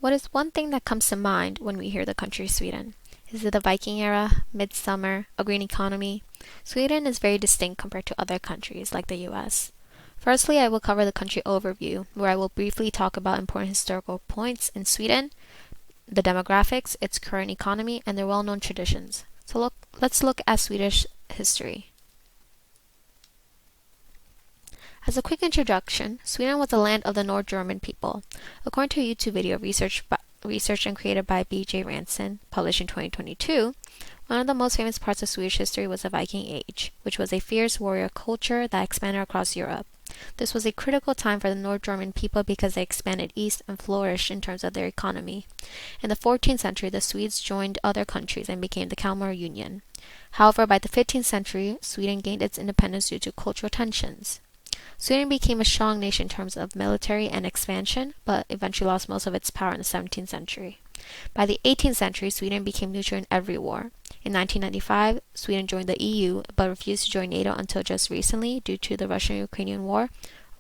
What is one thing that comes to mind when we hear the country Sweden? Is it the Viking era, midsummer, a green economy? Sweden is very distinct compared to other countries like the US. Firstly, I will cover the country overview, where I will briefly talk about important historical points in Sweden, the demographics, its current economy, and their well-known traditions. Let's look at Swedish history. As a quick introduction, Sweden was the land of the North German people. According to a YouTube video researched and created by B.J. Ranson, published in 2022, one of the most famous parts of Swedish history was the Viking Age, which was a fierce warrior culture that expanded across Europe. This was a critical time for the North German people because they expanded east and flourished in terms of their economy. In the 14th century, the Swedes joined other countries and became the Kalmar Union. However, by the 15th century, Sweden gained its independence due to cultural tensions. Sweden became a strong nation in terms of military and expansion, but eventually lost most of its power in the 17th century. By the 18th century, Sweden became neutral in every war. In 1995, Sweden joined the EU, but refused to join NATO until just recently due to the Russian-Ukrainian war,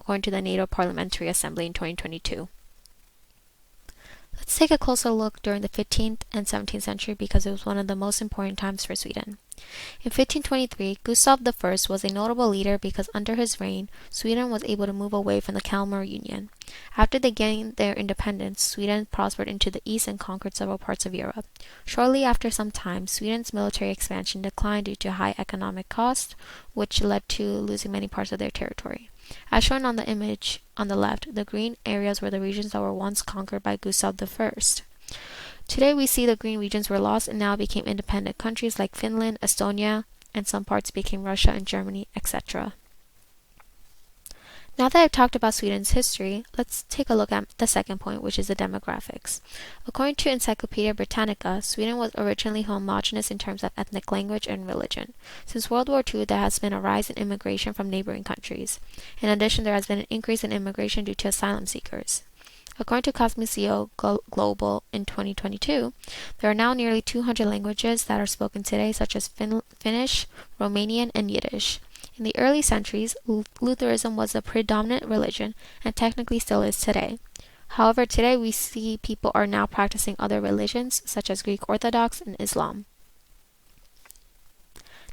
according to the NATO Parliamentary Assembly in 2022. Let's take a closer look during the 15th and 17th century because it was one of the most important times for Sweden. In 1523, Gustav I was a notable leader because under his reign, Sweden was able to move away from the Kalmar Union. After they gained their independence, Sweden prospered into the east and conquered several parts of Europe. Shortly after some time, Sweden's military expansion declined due to high economic costs, which led to losing many parts of their territory. As shown on the image on the left, the green areas were the regions that were once conquered by Gustav I. Today we see the green regions were lost and now became independent countries like Finland, Estonia, and some parts became Russia and Germany, etc. Now that I've talked about Sweden's history, let's take a look at the second point, which is the demographics. According to Encyclopedia Britannica, Sweden was originally homogeneous in terms of ethnic language and religion. Since World War II, there has been a rise in immigration from neighboring countries. In addition, there has been an increase in immigration due to asylum seekers. According to Cosmoseo Global in 2022, there are now nearly 200 languages that are spoken today, such as Finnish, Romanian, and Yiddish. In the early centuries, Lutheranism was the predominant religion and technically still is today. However, today we see people are now practicing other religions, such as Greek Orthodox and Islam.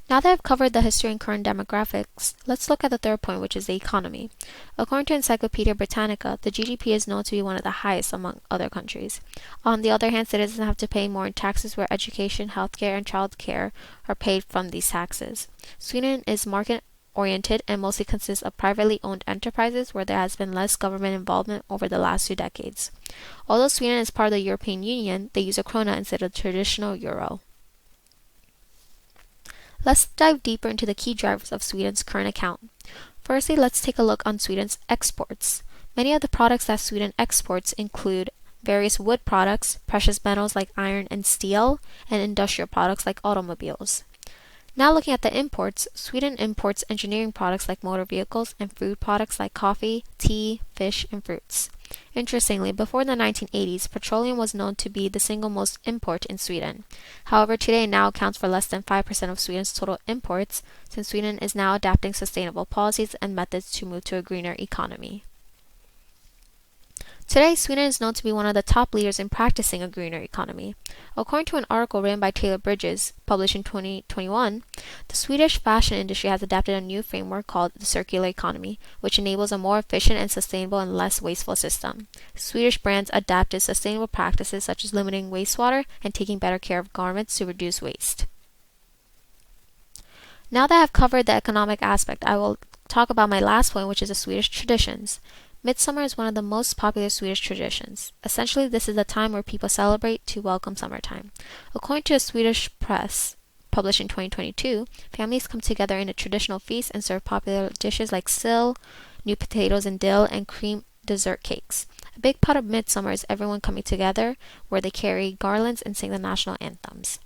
Now that I've covered the history and current demographics, let's look at the third point, which is the economy. According to Encyclopedia Britannica, the GDP is known to be one of the highest among other countries. On the other hand, citizens have to pay more in taxes where education, healthcare, and childcare are paid from these taxes. Sweden is market-oriented and mostly consists of privately owned enterprises where there has been less government involvement over the last 2 decades. Although Sweden is part of the European Union, they use a krona instead of the traditional euro. Let's dive deeper into the key drivers of Sweden's current account. Firstly, let's take a look on Sweden's exports. Many of the products that Sweden exports include various wood products, precious metals like iron and steel, and industrial products like automobiles. Now looking at the imports, Sweden imports engineering products like motor vehicles and food products like coffee, tea, fish, and fruits. Interestingly, before the 1980s, petroleum was known to be the single most import in Sweden. However, today it now accounts for less than 5% of Sweden's total imports, since Sweden is now adapting sustainable policies and methods to move to a greener economy. Today, Sweden is known to be one of the top leaders in practicing a greener economy. According to an article written by Taylor Bridges, published in 2021, the Swedish fashion industry has adapted a new framework called the circular economy, which enables a more efficient and sustainable and less wasteful system. Swedish brands adapted sustainable practices such as limiting wastewater and taking better care of garments to reduce waste. Now that I've covered the economic aspect, I will talk about my last point, which is the Swedish traditions. Midsummer is one of the most popular Swedish traditions. Essentially, this is a time where people celebrate to welcome summertime. According to a Swedish press, published in 2022, families come together in a traditional feast and serve popular dishes like sill, new potatoes and dill, and cream dessert cakes. A big part of midsummer is everyone coming together, where they carry garlands and sing the national anthems.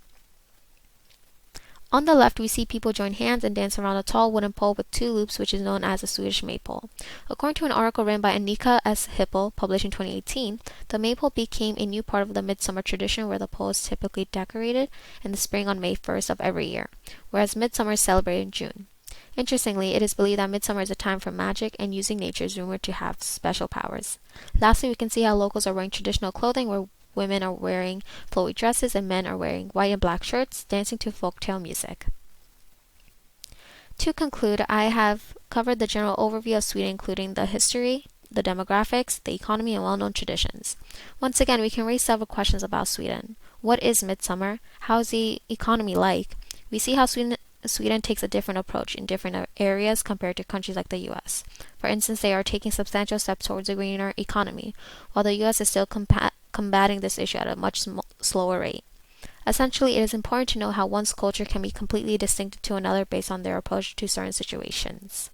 On the left, we see people join hands and dance around a tall wooden pole with 2 loops, which is known as the Swedish maypole. According to an article written by Annika S. Hippel, published in 2018, the maypole became a new part of the midsummer tradition where the pole is typically decorated in the spring on May 1st of every year, whereas midsummer is celebrated in June. Interestingly, it is believed that midsummer is a time for magic, and using nature is rumored to have special powers. Lastly, we can see how locals are wearing traditional clothing where women are wearing flowy dresses and men are wearing white and black shirts, dancing to folktale music. To conclude, I have covered the general overview of Sweden, including the history, the demographics, the economy, and well-known traditions. Once again, we can raise several questions about Sweden. What is midsummer? How is the economy like? We see how Sweden takes a different approach in different areas compared to countries like the US. For instance, they are taking substantial steps towards a greener economy, while the US is still combating this issue at a much slower rate. Essentially, it is important to know how one's culture can be completely distinct to another based on their approach to certain situations.